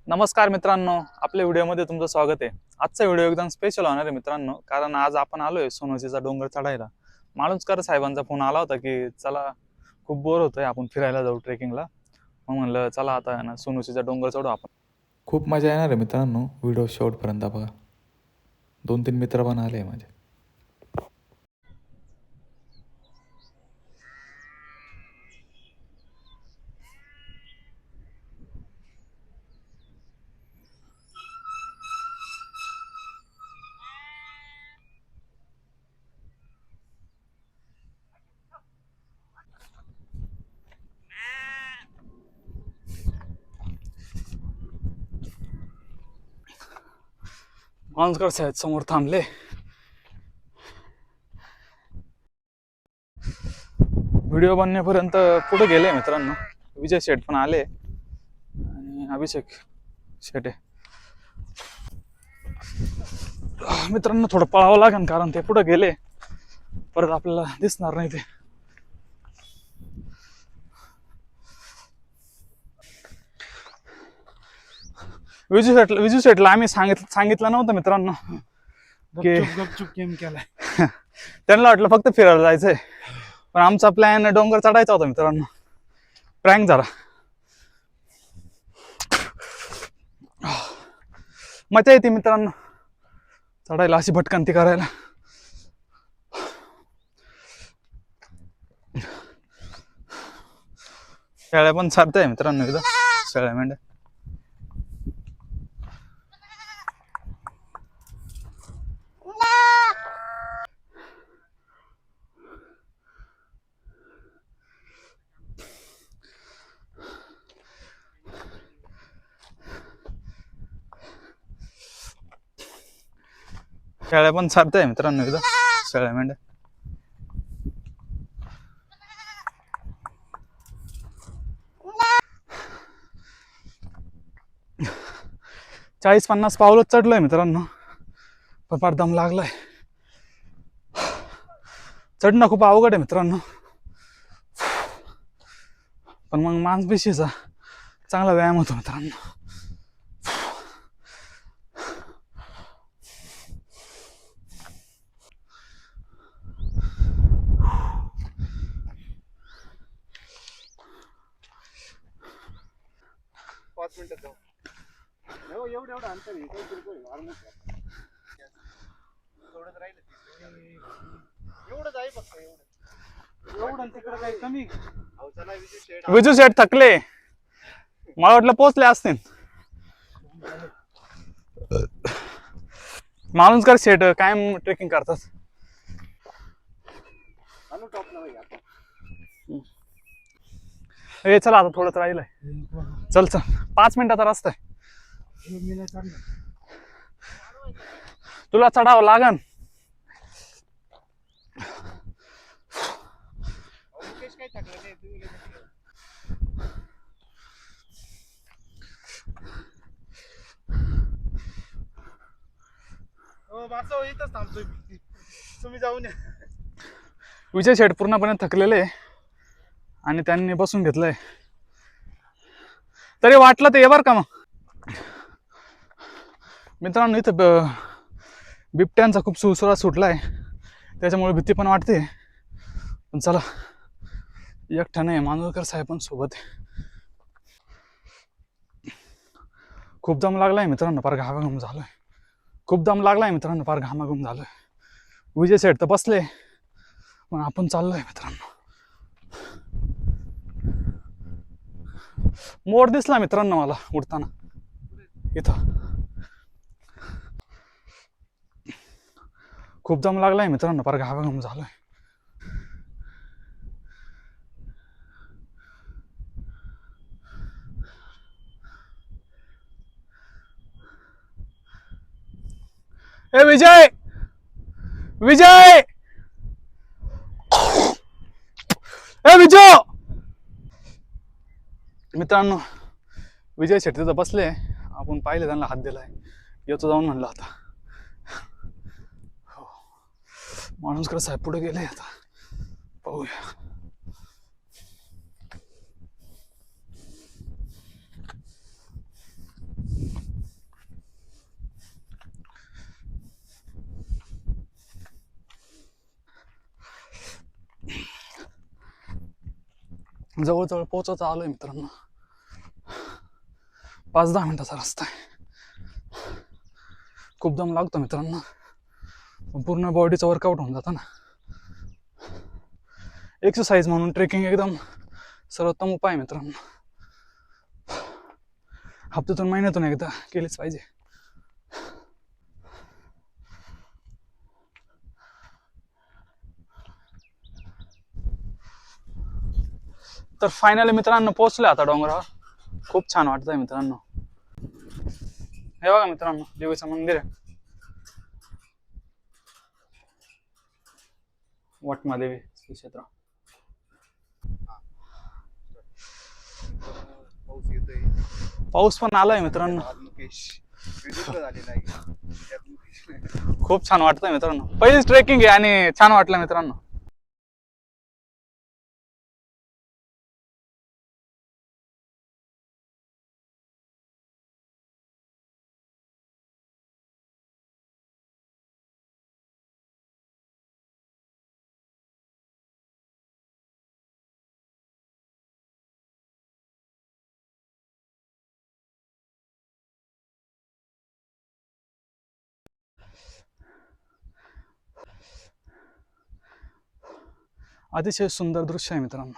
नमस्कार मित्रांनो, आपल्या व्हिडिओमध्ये तुमचं स्वागत आहे। आजचा व्हिडिओ एकदम स्पेशल होणार आहे मित्रांनो, कारण आज आपण आलोय सोनोशीचा डोंगर चढायला। माळुंजकर साहेबांचा फोन आला होता की चला खूप बोर होतोय, आपण फिरायला जाऊ ट्रेकिंगला। मग म्हणलं चला आता ना सोनोशीचा डोंगर चढू आपण। खूप मजा येणार आहे मित्रांनो, व्हिडिओ शेवटपर्यंत बघा। 2-3 मित्र पण आले माझे। माळुंजकर साहेब समोर थांबले। व्हिडिओ बनण्यापर्यंत पुढे गेले मित्रांनो। विजय शेठ पण आले आणि अभिषेक शेटे। मित्रांनो थोडं पळावं लागेल, कारण ते पुढे गेले, परत आपल्याला दिसणार नाही ते। विजू शेटला आम्ही सांगितलं नव्हतं मित्रांनो की गपचूप गेम केलाय। त्यांना वाटलं फक्त फिरायला जायचंय, पण आमचा प्लॅन डोंगर चढायचा होता मित्रांनो। प्रँक झाला। मजा येते मित्रांनो चढायला, अशी भटकंती करायला। शेळ्या पण साधताय मित्रांनो इथं, शेळ्या मेंढ्या। शेळ्या पण साधताय मित्रांनो इथं, शेळ्या मेंढ्या। 40-50 पावलं चढलोय मित्रांनो, पण फार दम लागलाय। चढणं खूप अवघड आहे मित्रांनो, पण मग मांसपेशीचा चांगला व्यायाम होतो मित्रांनो। एवढं अंतर आहे, थोडंच राहिलं। एवढंच आहे फक्त, एवढं तिकडं काही कमी। विजू शेठ थकले, मला वाटलं पोचले असतील। माळुंजकर शेठ कायम ट्रेकिंग करतात। हे चला आता थोडंच राहिलंय, चल चल 5 मिनिटाचा रस्ता आहे। तुला चढावं लागन। इथंच थांबतोय, तुम्ही जाऊन या। विजय शेठ पूर्णपणे थकलेले आणि त्यांनी बसून घेतलंय, तरी वाटलं तर ये बर का। मग मित्रांनो इथं बिबट्यांचा खूप सुळसुळाट सुटलाय, त्याच्यामुळे भीती पण वाटते। पण चला, एकटा नाही, माळुंजकर साहेब पण सोबत आहे। खूप दम लागलाय मित्रांनो, फार घामाघूम झालोय। खूप दम लागलाय मित्रांनो, फार घामाघूम झालोय। विजय शेठ तर बसले, पण आपण चाललोय मित्रांनो। मोर दिसला मित्रांनो मला उडताना इथं। खूप दम लागलाय मित्रांनो, फार घामाघूम झालोय। ए विजय, विजय, ए विजय। मित्रांनो विजय शेट्टी तर बसले, आपण पाहिले त्यांना हात दिलाय, येतो जाऊन म्हणलं आता। माळुंजकर साहेब पुढे गेले, आता पाहूया। जवळजवळ पोहोचत आलोय मित्रांनो. 5-10 मिनिटाचा रस्ता आहे. खूप दम लागतो मित्रांनो, पूर्ण बॉडीचं वर्कआउट होऊन जातं ना. एक्सरसाइज म्हणून ट्रेकिंग एकदम सर्वोत्तम उपाय आहे मित्रांनो. हप्त्यातून महिन्यातून एकदा केलीच पाहिजे. तर फायनली मित्रांनो पोहोचलोय आता डोंगरावर. खूप छान वाटतंय मित्रांनो. हे बघा मित्रांनो, देवीचं मंदिर आहे, वटमादेवी श्री क्षेत्र. पाऊस येतोय. पाऊस पण आलाय मित्रांनो. आज मुकेश विचित्र झालेला आहे. त्यात मुकेश खूप छान वाटतंय मित्रांनो. पहिलीच ट्रेकिंग आहे आणि छान वाटलं मित्रांनो. अतिशय सुंदर दृश्य आहे मित्रांनो.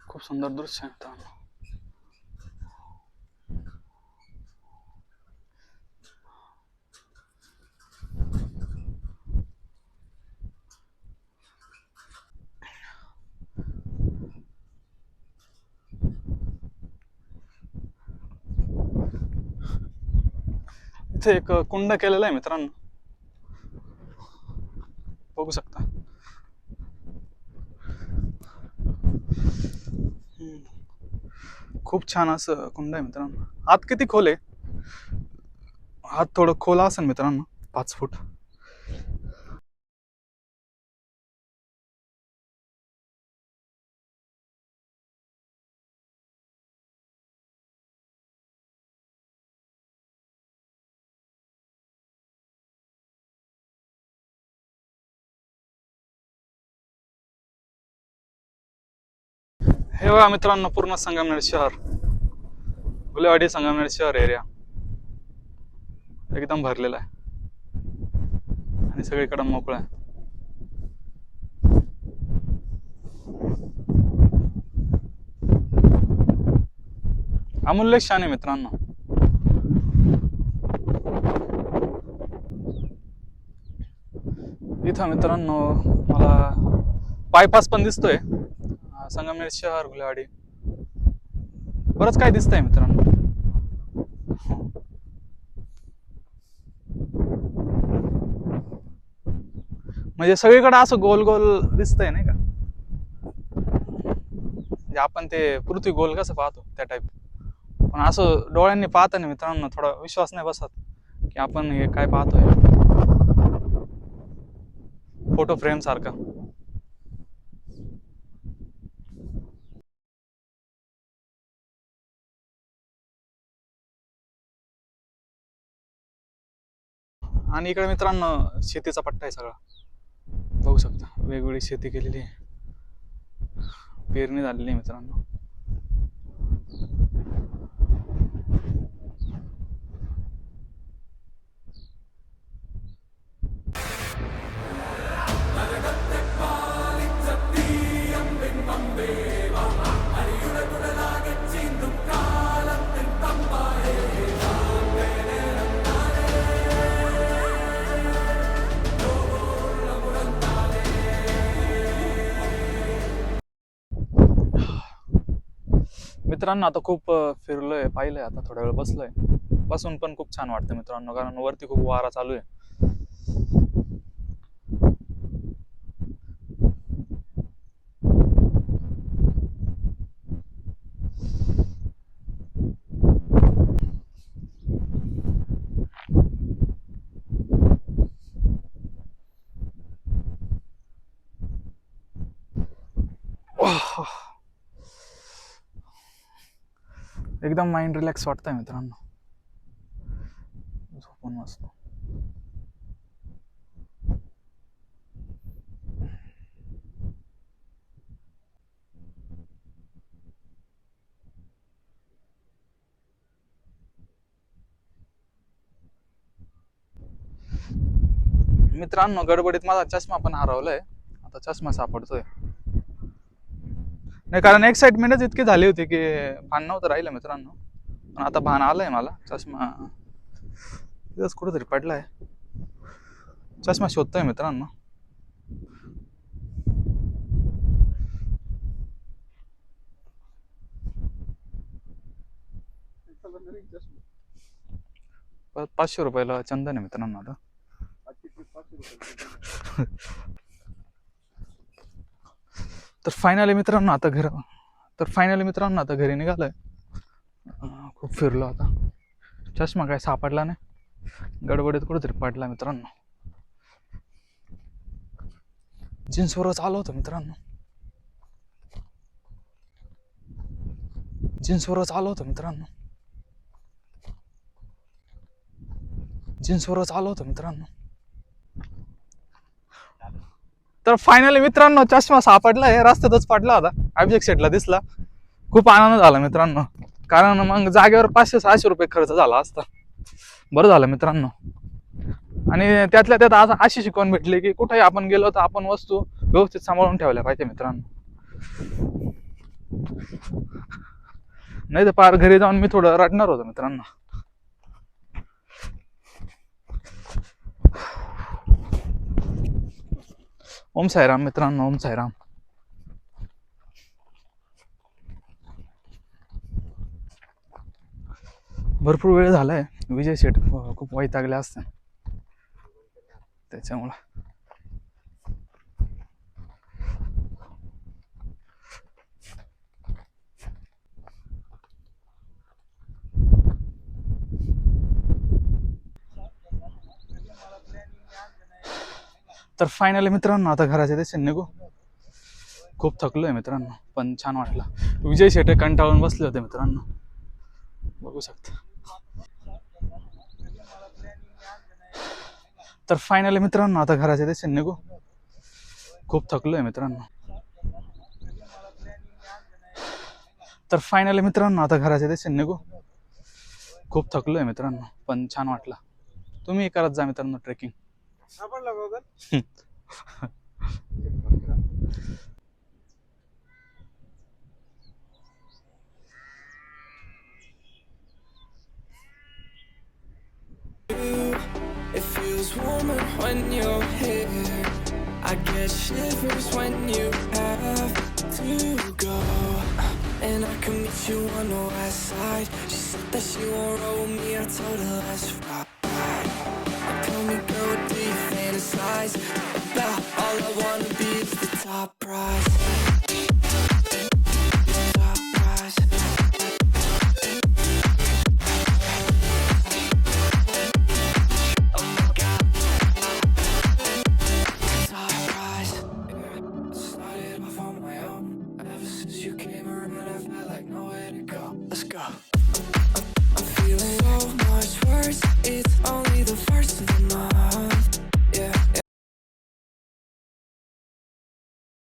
खूप सुंदर दृश्य आहे मित्रांनो. इथे एक कुंड केलेला आहे मित्रांनो, बघू शकता. खूप छान असं कुंड आहे मित्रांनो. आत किती खोल आहे? आत थोडं खोल असेल मित्रांनो, 5 फूट. हे बघा मित्रांनो, पूर्ण संगमनेर शहर, गुलेवाडी संगमनेर शहर एरिया एकदम भरलेला आहे आणि सगळीकडे मोकळा आहे. अमूल्य क्षण आहे मित्रांनो. इथं मित्रांनो मला बायपास पण दिसतोय. संगमनेर शहर, गुलेवाडी, बरंच काय दिसतंय मित्रांनो. म्हणजे सगळीकडे असं गोल गोल दिसतंय नाही का, म्हणजे आपण ते पृथ्वी गोल कसं पाहतो त्या टाईप. पण असं डोळ्यांनी पाहताना मित्रांनो थोडा विश्वास नाही बसत की आपण हे काय पाहतोय, फोटो फ्रेम सारखा. आणि इकडे मित्रांनो शेतीचा पट्टा आहे सगळा, बघू शकता. वेगवेगळी शेती केलेली आहे, पेरणी झालेली आहे मित्रांनो. मित्रांनो आता खूप फिरलोय, पाहिलंय, आता थोडा वेळ बसलोय. बसून पण खूप छान वाटतं मित्रांनो, कारण वरती खूप वारा चालू आहे. एकदम माइंड रिलॅक्स वाटतंय मित्रांनो. झोपून मस्त. मित्रांनो गडबडीत माझा चष्मा पण हरवलाय. आता चष्मा सापडतोय. नाही कारण एक्साइटमेंटच इतकी झाली होती की भान नव्हतं राहिलं मित्रांनो. पण आता भान आलंय मला. चष्मा तिथंच कुठेतरी पडलाय. चष्मा शोधतोय मित्रांनो. परत 500 रुपयाला चंदन आहे मित्रांनो आता. तर फायनली मित्रांनो आता घरी निघालोय. खूप फिरलो आता. चष्मा काय सापडला नाही. गडबडीत कुठेतरी पडला मित्रांनो. जीन्सवरच आलो होतो मित्रांनो. जीन्सवरच आलो होतो मित्रांनो. तर फायनली मित्रांनो चष्मा सापडलाय. रस्त्यातच पडला होता. अभिषेक शेटला दिसला. खूप आनंद झाला मित्रांनो. कारण मग जागेवर 500-600 रुपये खर्च झाला असता. बरं झालं मित्रांनो. आणि त्यातल्या त्यात आज अशी शिकवण भेटली की कुठेही आपण गेलो तर आपण वस्तू व्यवस्थित सांभाळून ठेवल्या पाहिजे मित्रांनो. नाही तर पार घरी जाऊन मी थोडं रडणार होतो मित्रांनो. ओम साईराम मित्रांनो. ओम साईराम. भरपूर वेळ झालाय. विजय शेठ खूप वैतागले असते त्याच्यामुळं. तर फायनली मित्रांनो आता घराच्या दिशेने निघू. खूप थकलोय मित्रांनो पण छान वाटलं. विजय शेटे कंटाळून बसले होते मित्रांनो. बघू शकता. तर फायनली मित्रांनो आता घराच्या दिशेने निघू. खूप थकलोय मित्रांनो. तर फायनली मित्रांनो आता घराच्या दिशेने निघू. खूप थकलोय मित्रांनो पण छान वाटलं. तुम्ही करत जा मित्रांनो trekking. It feels warmer when you're here. I get shivers when you have to go. And I can meet you on the west side. She said that she won't roll me. I told her let's ride. And tell me, girl, what do you fantasize about? All I wanna be is the top prize. Top prize. Oh my God. Top prize. Started off on my own. Ever since you came around, I felt like nowhere to go. Let's go.